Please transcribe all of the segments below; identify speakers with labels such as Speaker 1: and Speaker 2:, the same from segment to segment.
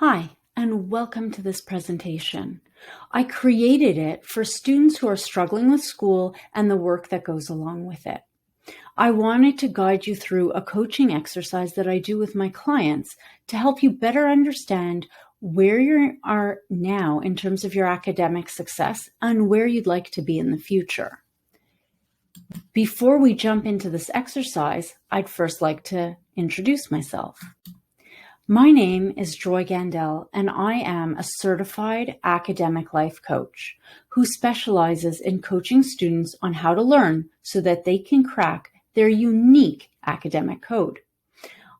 Speaker 1: Hi, and welcome to this presentation. I created it for students who are struggling with school and the work that goes along with it. I wanted to guide you through a coaching exercise that I do with my clients to help you better understand where you are now in terms of your academic success and where you'd like to be in the future. Before we jump into this exercise, I'd first like to introduce myself. My name is Joy Gandel, and I am a certified academic life coach who specializes in coaching students on how to learn so that they can crack their unique academic code.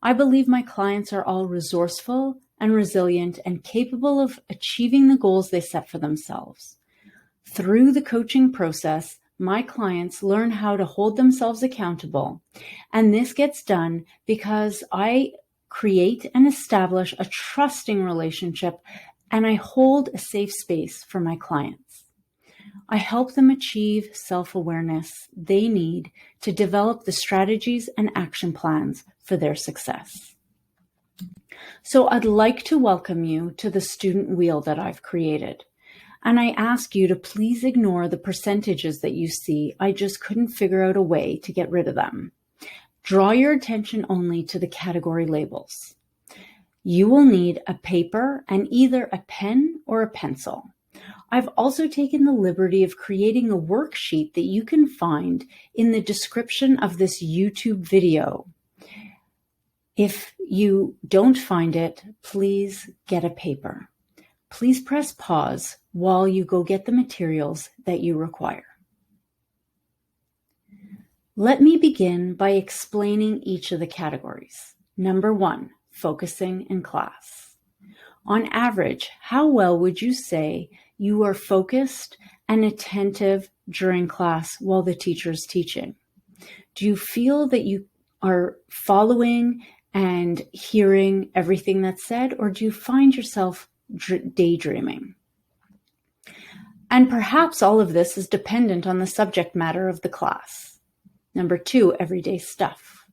Speaker 1: I believe my clients are all resourceful and resilient and capable of achieving the goals they set for themselves. Through the coaching process, my clients learn how to hold themselves accountable, and this gets done because I create and establish a trusting relationship, and I hold a safe space for my clients. I help them achieve self-awareness they need to develop the strategies and action plans for their success. So I'd like to welcome you to the student wheel that I've created. And I ask you to please ignore the percentages that you see. I just couldn't figure out a way to get rid of them. Draw your attention only to the category labels. You will need a paper and either a pen or a pencil. I've also taken the liberty of creating a worksheet that you can find in the description of this YouTube video. If you don't find it, please get a paper. Please press pause while you go get the materials that you require. Let me begin by explaining each of the categories. Number 1, focusing in class. On average, how well would you say you are focused and attentive during class while the teacher is teaching? Do you feel that you are following and hearing everything that's said, or do you find yourself daydreaming? And perhaps all of this is dependent on the subject matter of the class. Number 2, everyday stuff.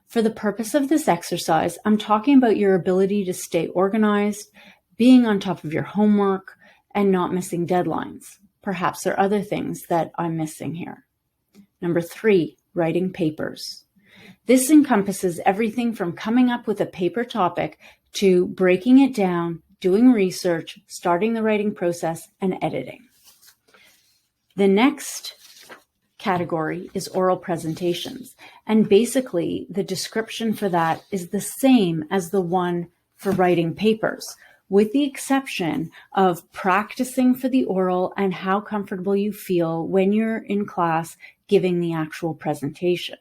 Speaker 1: For the purpose of this exercise, I'm talking about your ability to stay organized, being on top of your homework, and not missing deadlines. Perhaps there are other things that I'm missing here. Number 3, writing papers. This encompasses everything from coming up with a paper topic to breaking it down, doing research, starting the writing process, and editing. The next category is oral presentations. And basically, the description for that is the same as the one for writing papers, with the exception of practicing for the oral and how comfortable you feel when you're in class giving the actual presentation.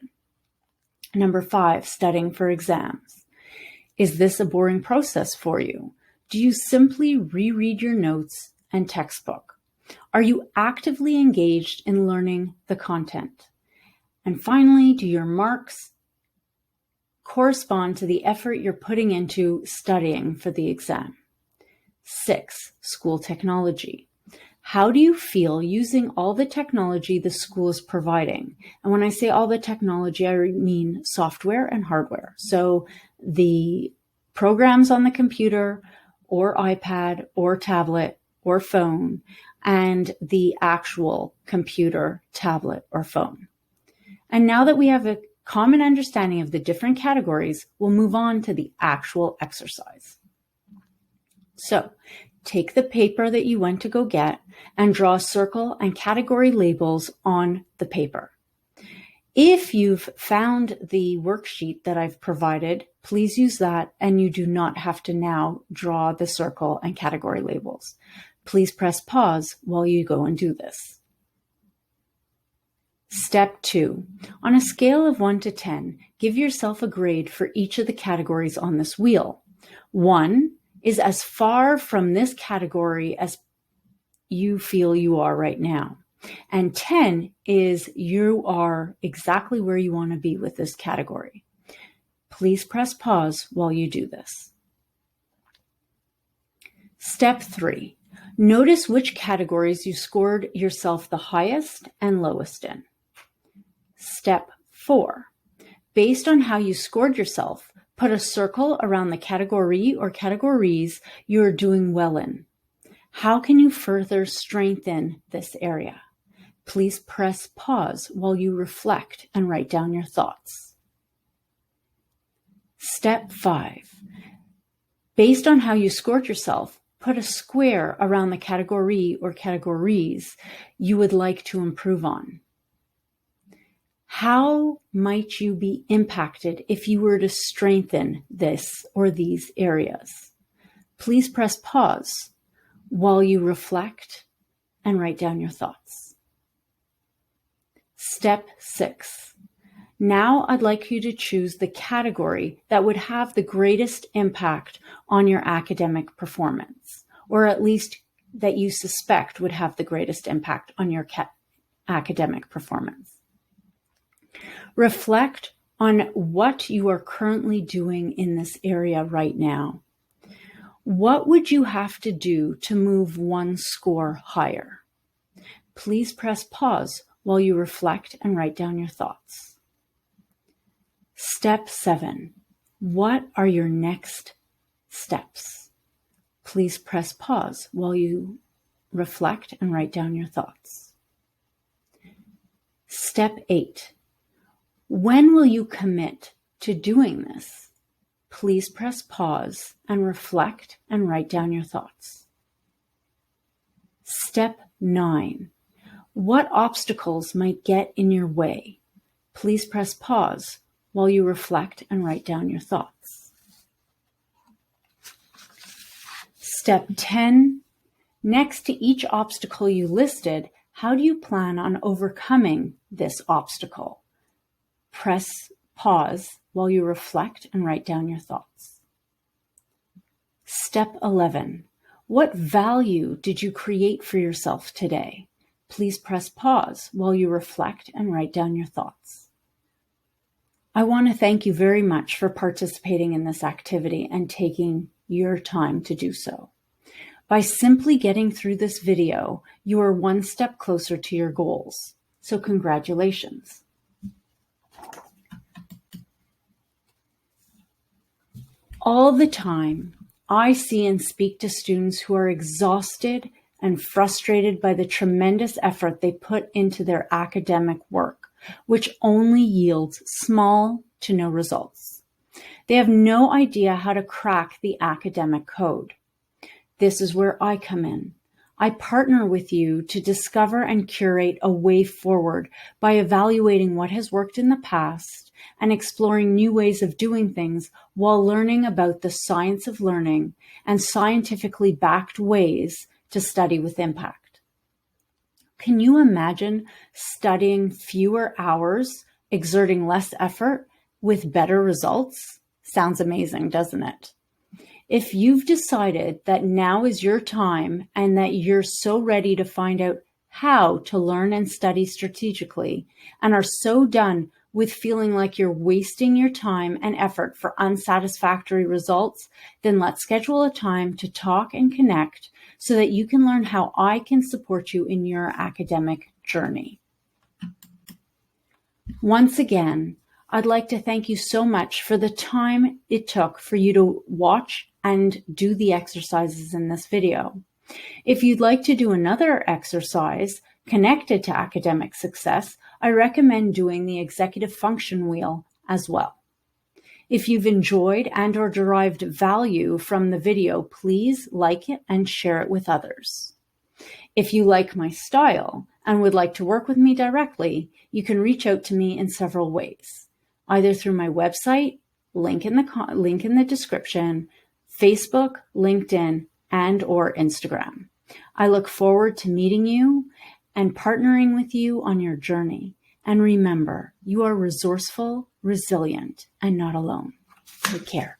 Speaker 1: Number 5, studying for exams. Is this a boring process for you? Do you simply reread your notes and textbook? Are you actively engaged in learning the content? And finally, do your marks correspond to the effort you're putting into studying for the exam? 6, school technology. How do you feel using all the technology the school is providing? And when I say all the technology, I mean software and hardware. So the programs on the computer or iPad or tablet or phone, and the actual computer, tablet, or phone. And now that we have a common understanding of the different categories, we'll move on to the actual exercise. So, take the paper that you went to go get and draw a circle and category labels on the paper. If you've found the worksheet that I've provided, please use that, and you do not have to now draw the circle and category labels. Please press pause while you go and do this. Step 2. On a scale of 1 to 10, give yourself a grade for each of the categories on this wheel. 1 is as far from this category as you feel you are right now. And 10 is you are exactly where you want to be with this category. Please press pause while you do this. Step 3. Notice which categories you scored yourself the highest and lowest in. Step 4. Based on how you scored yourself, Put a circle around the category or categories you are doing well in. How can you further strengthen this area? Please press pause while you reflect and write down your thoughts. Step 5. Based on how you scored yourself, put a square around the category or categories you would like to improve on. How might you be impacted if you were to strengthen this or these areas? Please press pause while you reflect and write down your thoughts. Step 6. Now I'd like you to choose the category that would have the greatest impact on your academic performance, or at least that you suspect would have the greatest impact on your academic performance. Reflect on what you are currently doing in this area right now. What would you have to do to move one score higher? Please press pause while you reflect and write down your thoughts. Step 7. What are your next steps? Please press pause while you reflect and write down your thoughts. Step 8. When will you commit to doing this? Please press pause and reflect and write down your thoughts. Step 9. What obstacles might get in your way? Please press pause while you reflect and write down your thoughts. Step 10. Next to each obstacle you listed, how do you plan on overcoming this obstacle? Press pause while you reflect and write down your thoughts. Step 11. What value did you create for yourself today? Please press pause while you reflect and write down your thoughts. I want to thank you very much for participating in this activity and taking your time to do so. By simply getting through this video, you are one step closer to your goals. So congratulations. All the time, I see and speak to students who are exhausted and frustrated by the tremendous effort they put into their academic work, which only yields small to no results. They have no idea how to crack the academic code. This is where I come in. I partner with you to discover and curate a way forward by evaluating what has worked in the past and exploring new ways of doing things while learning about the science of learning and scientifically backed ways to study with impact. Can you imagine studying fewer hours, exerting less effort, with better results? Sounds amazing, doesn't it? If you've decided that now is your time and that you're so ready to find out how to learn and study strategically and are so done with feeling like you're wasting your time and effort for unsatisfactory results, then let's schedule a time to talk and connect so that you can learn how I can support you in your academic journey. Once again, I'd like to thank you so much for the time it took for you to watch and do the exercises in this video. If you'd like to do another exercise connected to academic success, I recommend doing the executive function wheel as well. If you've enjoyed and or derived value from the video, please like it and share it with others. If you like my style and would like to work with me directly, you can reach out to me in several ways, either through my website, link in the description, Facebook, LinkedIn, and or Instagram. I look forward to meeting you and partnering with you on your journey. And remember, you are resourceful, resilient, and not alone. Take care.